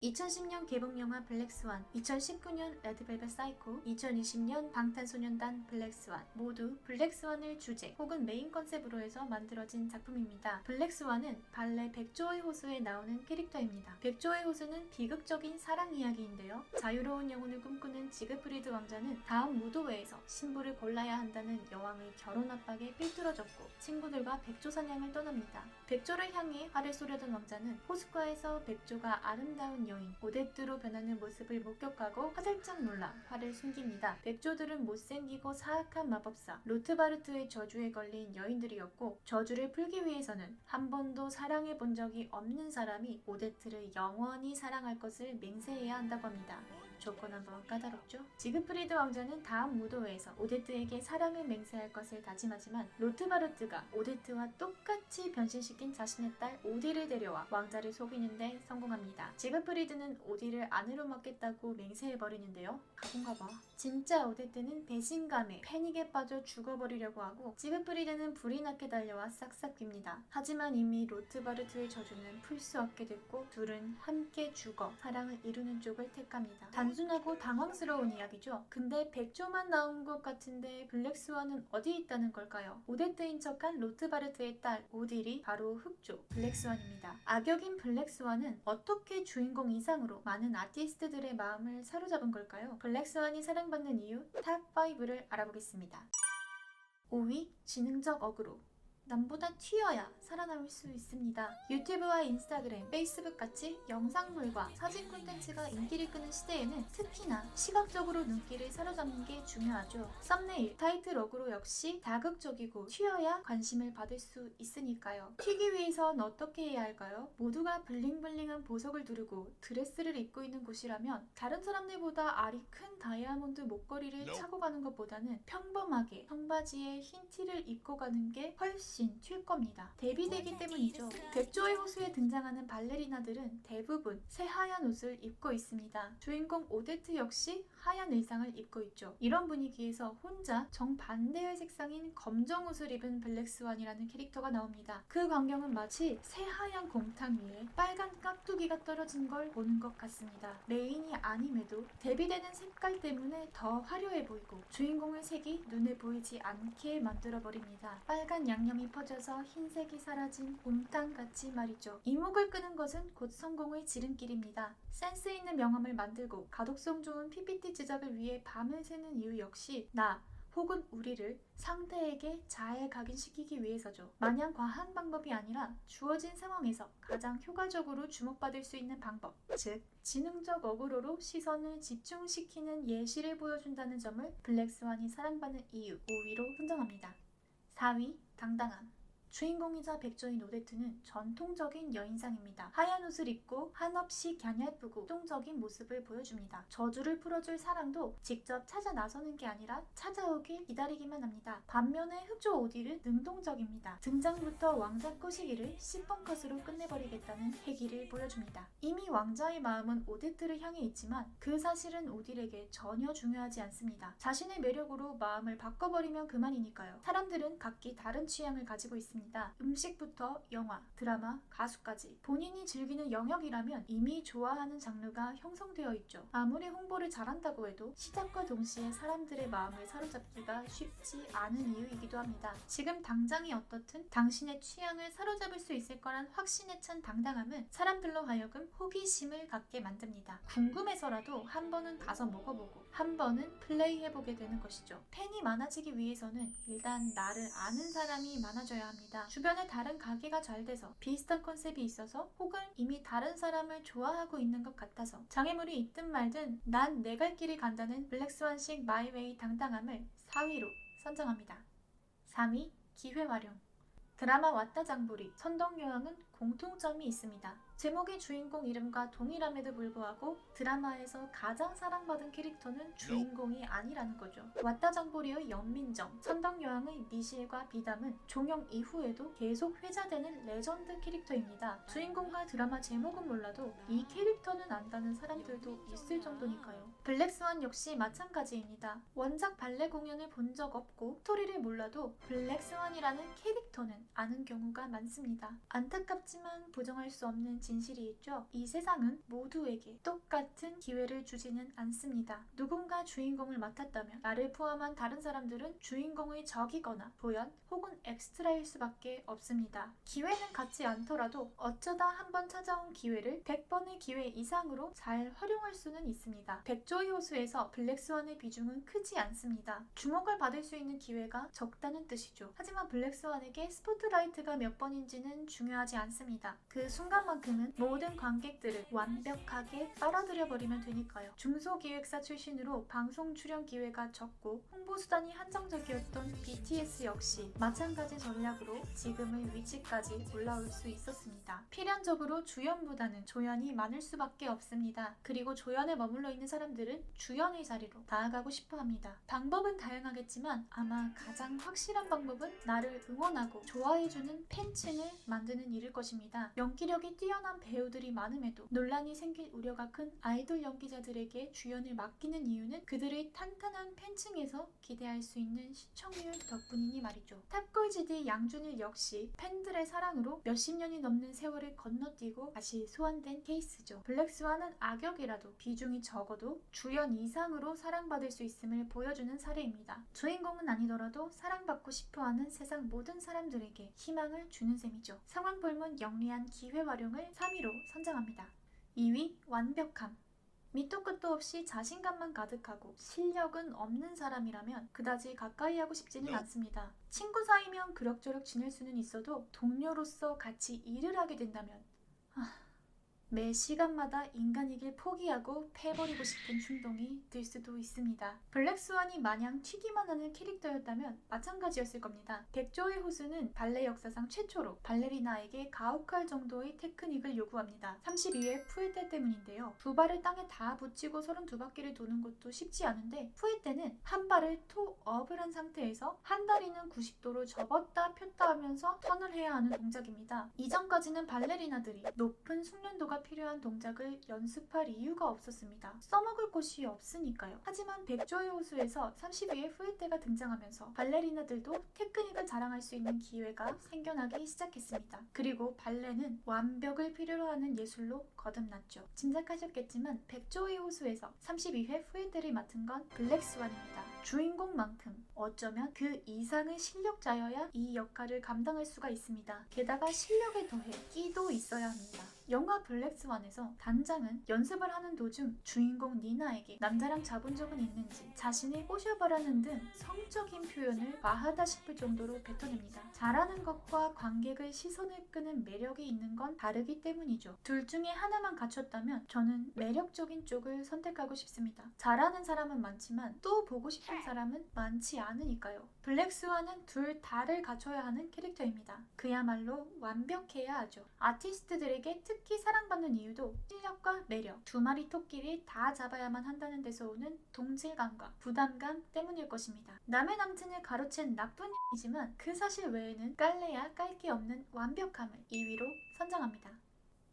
2010년 개봉 영화 블랙스완, 2019년 레드벨벳 사이코, 2020년 방탄소년단 블랙스완, 모두 블랙스완을 주제 혹은 메인 컨셉으로 해서 만들어진 작품입니다. 블랙스완은 발레 백조의 호수에 나오는 캐릭터입니다. 백조의 호수는 비극적인 사랑 이야기인데요. 자유로운 영혼을 꿈꾸는 지그프리드 왕자는 다음 무도회에서 신부를 골라야 한다는 여왕의 결혼 압박에 삐뚤어졌고 친구들과 백조 사냥을 떠납니다. 백조를 향해 활을 쏘려던 왕자는 호숫가에서 백조가 아름다운 여인 오데트로 변하는 모습을 목격하고 화들짝 놀라 활을 숨깁니다. 백조들은 못생기고 사악한 마법사 로트바르트의 저주에 걸린 여인들이었고 저주를 풀기 위해서는 한 번도 사랑해 본 적이 없는 사람이 오데트를 영원히 사랑할 것을 맹세해야 한다고 합니다. 조건 한번 까다롭죠? 지그프리드 왕자는 다음 무도회에서 오데트에게 사랑을 맹세할 것을 다짐하지만 로트바르트가 오데트와 똑같이 변신시킨 자신의 딸 오디를 데려와 왕자를 속이는데 성공합니다. 지그프리드는 오디를 아내로 맡겠다고 맹세해버리는데요. 가본가 봐. 진짜 오데트는 배신감에 패닉에 빠져 죽어버리려고 하고 지그프리드는 불이 나게 달려와 싹싹 빕니다. 하지만 이미 로트바르트의 저주는 풀 수 없게 됐고 둘은 함께 죽어 사랑을 이루는 쪽을 택합니다. 단순하고 당황스러운 이야기죠. 근데 백조만 나온 것 같은데 블랙스완은 어디 있다는 걸까요? 오데트인 척한 로트바르트의 딸 오딜이 바로 흑조 블랙스완입니다. 악역인 블랙스완은 어떻게 주인공 이상으로 많은 아티스트들의 마음을 사로잡은 걸까요? 블랙스완이 사랑받는 이유 탑5를 알아보겠습니다. 5위 지능적 어그로. 남보다 튀어야 살아남을 수 있습니다. 유튜브와 인스타그램, 페이스북 같이 영상물과 사진 콘텐츠가 인기를 끄는 시대에는 특히나 시각적으로 눈길을 사로잡는 게 중요하죠. 썸네일, 타이틀 어그로 역시 자극적이고 튀어야 관심을 받을 수 있으니까요. 튀기 위해선 어떻게 해야 할까요? 모두가 블링블링한 보석을 두르고 드레스를 입고 있는 곳이라면 다른 사람들보다 알이 큰 다이아몬드 목걸이를 차고 가는 것보다는 평범하게 청바지에 흰 티를 입고 가는 게 훨씬 튈 겁니다. 데뷔되기 때문이죠. 백조의 호수에 등장하는 발레리나들은 대부분 새하얀 옷을 입고 있습니다. 주인공 오데트 역시 하얀 의상을 입고 있죠. 이런 분위기에서 혼자 정반대의 색상인 검정 옷을 입은 블랙스완이라는 캐릭터가 나옵니다. 그 광경은 마치 새하얀 곰탕 위에 빨간 깍두기가 떨어진 걸 보는 것 같습니다. 메인이 아님에도 대비되는 색깔 때문에 더 화려해 보이고 주인공의 색이 눈에 보이지 않게 만들어버립니다. 빨간 양념이 퍼져서 흰색이 사라진 곰탕같이 말이죠. 이목을 끄는 것은 곧 성공의 지름길입니다. 센스 있는 명함을 만들고 가독성 좋은 PPT 제작을 위해 밤을 새는 이유 역시 나 혹은 우리를 상대에게 잘 각인시키기 위해서죠. 마냥 과한 방법이 아니라 주어진 상황에서 가장 효과적으로 주목받을 수 있는 방법, 즉 지능적 어그로로 시선을 집중시키는 예시를 보여준다는 점을 블랙스완이 사랑받는 이유 5위로 선정합니다. 4위 당당함. 주인공이자 백조인 오데트는 전통적인 여인상입니다. 하얀 옷을 입고 한없이 갸냘프고 활동적인 모습을 보여줍니다. 저주를 풀어줄 사랑도 직접 찾아 나서는 게 아니라 찾아오길 기다리기만 합니다. 반면에 흑조 오딜은 능동적입니다. 등장부터 왕자 꼬시기를 10번 컷으로 끝내버리겠다는 패기를 보여줍니다. 이미 왕자의 마음은 오데트를 향해 있지만 그 사실은 오딜에게 전혀 중요하지 않습니다. 자신의 매력으로 마음을 바꿔버리면 그만이니까요. 사람들은 각기 다른 취향을 가지고 있습니다. 음식부터 영화, 드라마, 가수까지 본인이 즐기는 영역이라면 이미 좋아하는 장르가 형성되어 있죠. 아무리 홍보를 잘한다고 해도 시작과 동시에 사람들의 마음을 사로잡기가 쉽지 않은 이유이기도 합니다. 지금 당장이 어떻든 당신의 취향을 사로잡을 수 있을 거란 확신에 찬 당당함은 사람들로 하여금 호기심을 갖게 만듭니다. 궁금해서라도 한 번은 가서 먹어보고 한 번은 플레이해보게 되는 것이죠. 팬이 많아지기 위해서는 일단 나를 아는 사람이 많아져야 합니다. 주변에 다른 가게가 잘 돼서 비슷한 컨셉이 있어서 혹은 이미 다른 사람을 좋아하고 있는 것 같아서 장애물이 있든 말든 난 내 갈 길을 간다는 블랙스완식 마이웨이 당당함을 4위로 선정합니다. 3위 기회 활용. 드라마 왔다 장보리 선덕여왕은 공통점이 있습니다. 제목의 주인공 이름과 동일함에도 불구하고 드라마에서 가장 사랑받은 캐릭터는 주인공이 아니라는 거죠. 왔다 장보리의 연민정, 선덕여왕의 미실과 비담은 종영 이후에도 계속 회자되는 레전드 캐릭터입니다. 주인공과 드라마 제목은 몰라도 이 캐릭터는 안다는 사람들도 있을 정도니까요. 블랙스완 역시 마찬가지입니다. 원작 발레 공연을 본 적 없고 스토리를 몰라도 블랙스완이라는 캐릭터는 아는 경우가 많습니다. 안타깝지 안타깝지만 부정할 수 없는 진실이 있죠. 이 세상은 모두에게 똑같은 기회를 주지는 않습니다. 누군가 주인공을 맡았다면 나를 포함한 다른 사람들은 주인공의 적이거나 도연 혹은 엑스트라일 수밖에 없습니다. 기회는 같지 않더라도 어쩌다 한번 찾아온 기회를 100번의 기회 이상으로 잘 활용할 수는 있습니다. 백조의 호수에서 블랙스완의 비중은 크지 않습니다. 주목을 받을 수 있는 기회가 적다는 뜻이죠. 하지만 블랙스완에게 스포트라이트가 몇 번인지는 중요하지 않습니다. 그 순간만큼은 모든 관객들을 완벽하게 빨아들여버리면 되니까요. 중소기획사 출신으로 방송 출연 기회가 적고 홍보수단이 한정적이었던 BTS 역시 마찬가지 전략으로 지금의 위치까지 올라올 수 있었습니다. 필연적으로 주연보다는 조연이 많을 수밖에 없습니다. 그리고 조연에 머물러 있는 사람들은 주연의 자리로 나아가고 싶어 합니다. 방법은 다양하겠지만 아마 가장 확실한 방법은 나를 응원하고 좋아해주는 팬층을 만드는 일일 것입니다. 연기력이 뛰어난 배우들이 많음에도 논란이 생길 우려가 큰 아이돌 연기자들에게 주연을 맡기는 이유는 그들의 탄탄한 팬층에서 기대할 수 있는 시청률 덕분이니 말이죠. 탑골지디 양준일 역시 팬들의 사랑으로 몇십 년이 넘는 세월을 건너뛰고 다시 소환된 케이스죠. 블랙스완은 악역이라도 비중이 적어도 주연 이상으로 사랑받을 수 있음을 보여주는 사례입니다. 주인공은 아니더라도 사랑받고 싶어하는 세상 모든 사람들에게 희망을 주는 셈이죠. 상황 불문 영리한 기회 활용을 3위로 선정합니다. 2위 완벽함. 밑도 끝도 없이 자신감만 가득하고 실력은 없는 사람이라면 그다지 가까이 하고 싶지는 않습니다. 친구 사이면 그럭저럭 지낼 수는 있어도 동료로서 같이 일을 하게 된다면 매 시간마다 인간이길 포기하고 패버리고 싶은 충동이 들 수도 있습니다. 블랙스완이 마냥 튀기만 하는 캐릭터였다면 마찬가지였을 겁니다. 백조의 호수는 발레 역사상 최초로 발레리나에게 가혹할 정도의 테크닉을 요구합니다. 32회 푸에테 때문인데요. 두 발을 땅에 다 붙이고 32바퀴를 도는 것도 쉽지 않은데 푸에테는 한 발을 토업을 한 상태에서 한 다리는 90도로 접었다 폈다 하면서 턴을 해야 하는 동작입니다. 이전까지는 발레리나들이 높은 숙련도가 필요한 동작을 연습할 이유가 없었습니다. 써먹을 곳이 없으니까요. 하지만 백조의 호수에서 32회 푸에테가 등장하면서 발레리나들도 테크닉을 자랑할 수 있는 기회가 생겨나기 시작했습니다. 그리고 발레는 완벽을 필요로 하는 예술로 거듭났죠. 짐작하셨겠지만 백조의 호수에서 32회 푸에테를 맡은 건 블랙스완입니다. 주인공만큼 어쩌면 그 이상의 실력자여야 이 역할을 감당할 수가 있습니다. 게다가 실력에 더해 끼도 있어야 합니다. 영화 블랙스완에서 단장은 연습을 하는 도중 주인공 니나에게 남자랑 자본 적은 있는지 자신을 꼬셔보라는 등 성적인 표현을 과하다 싶을 정도로 뱉어냅니다. 잘하는 것과 관객의 시선을 끄는 매력이 있는 건 다르기 때문이죠. 둘 중에 하나만 갖췄다면 저는 매력적인 쪽을 선택하고 싶습니다. 잘하는 사람은 많지만 또 보고 싶은 사람은 많지 않으니까요. 블랙스완은 둘 다를 갖춰야 하는 캐릭터입니다. 그야말로 완벽해야 하죠. 아티스트들에게 특히 사랑받는 이유도 실력과 매력, 두 마리 토끼를 다 잡아야만 한다는 데서 오는 동질감과 부담감 때문일 것입니다. 남의 남친을 가로챈 나쁜 이지만 그 사실 외에는 깔래야 깔 게 없는 완벽함을 2위로 선정합니다.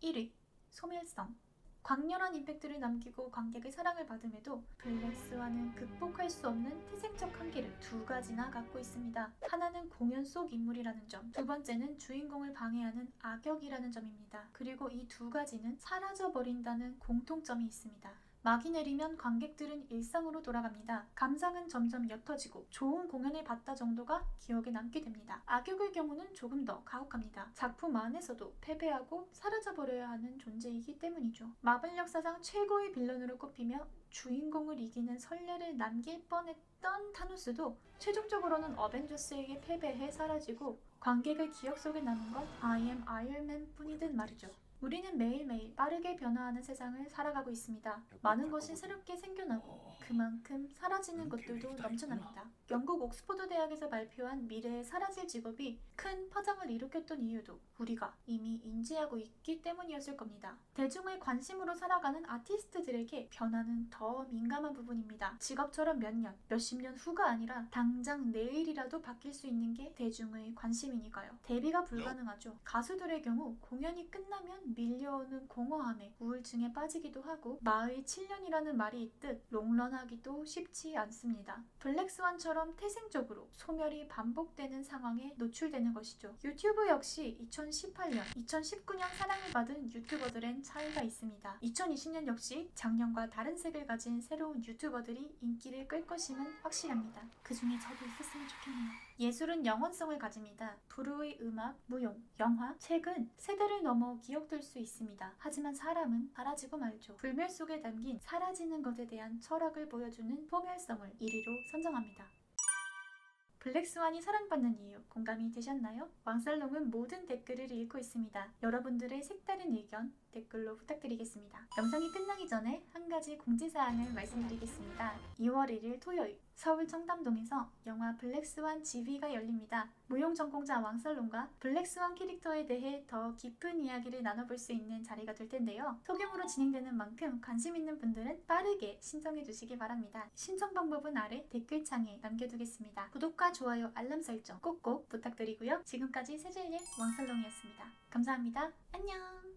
1위 소멸성. 광렬한 임팩트를 남기고 관객의 사랑을 받음에도 블랙스완은 극복할 수 없는 태생적 한계를 두 가지나 갖고 있습니다. 하나는 공연 속 인물이라는 점, 두 번째는 주인공을 방해하는 악역이라는 점입니다. 그리고 이 두 가지는 사라져버린다는 공통점이 있습니다. 막이 내리면 관객들은 일상으로 돌아갑니다. 감상은 점점 옅어지고 좋은 공연을 봤다 정도가 기억에 남게 됩니다. 악역의 경우는 조금 더 가혹합니다. 작품 안에서도 패배하고 사라져버려야 하는 존재이기 때문이죠. 마블 역사상 최고의 빌런으로 꼽히며 주인공을 이기는 선례를 남길 뻔했던 타노스도 최종적으로는 어벤져스에게 패배해 사라지고 관객의 기억 속에 남은 건 I am Iron Man 뿐이듯 말이죠. 우리는 매일매일 빠르게 변화하는 세상을 살아가고 있습니다. 많은 것이 새롭게 생겨나고 그만큼 사라지는 것들도 넘쳐납니다. 영국 옥스퍼드 대학에서 발표한 미래에 사라질 직업이 큰 파장을 일으켰던 이유도 우리가 이미 인지하고 있기 때문이었을 겁니다. 대중의 관심으로 살아가는 아티스트들에게 변화는 더 민감한 부분입니다. 직업처럼 몇 년, 몇십 년 후가 아니라 당장 내일이라도 바뀔 수 있는 게 대중의 관심이니까요. 대비가 불가능하죠. 가수들의 경우 공연이 끝나면 밀려오는 공허함에 우울증에 빠지기도 하고 마의 7년이라는 말이 있듯 롱런하기도 쉽지 않습니다. 블랙스완처럼 태생적으로 소멸이 반복되는 상황에 노출되는 것이죠. 유튜브 역시 2018년, 2019년 사랑을 받은 유튜버들엔 차이가 있습니다. 2020년 역시 작년과 다른 색을 가진 새로운 유튜버들이 인기를 끌 것임은 확실합니다. 그 중에 저도 있었으면 좋겠네요. 예술은 영원성을 가집니다. 불후의 음악, 무용, 영화, 책은 세대를 넘어 기억될 수 있습니다. 하지만 사람은 사라지고 말죠. 불멸 속에 담긴 사라지는 것에 대한 철학을 보여주는 소멸성을 1위로 선정합니다. 블랙스완이 사랑받는 이유 공감이 되셨나요? 왕살롱은 모든 댓글을 읽고 있습니다. 여러분들의 색다른 의견 댓글로 부탁드리겠습니다. 영상이 끝나기 전에 한 가지 공지사항을 말씀드리겠습니다. 2월 1일 토요일 서울 청담동에서 영화 블랙스완 GV가 열립니다. 무용 전공자 왕살롱과 블랙스완 캐릭터에 대해 더 깊은 이야기를 나눠볼 수 있는 자리가 될 텐데요. 소규모로 진행되는 만큼 관심 있는 분들은 빠르게 신청해 주시기 바랍니다. 신청 방법은 아래 댓글창에 남겨두겠습니다. 구독과 좋아요, 알람 설정 꼭꼭 부탁드리고요. 지금까지 세젤리의 왕살롱이었습니다. 감사합니다. 안녕!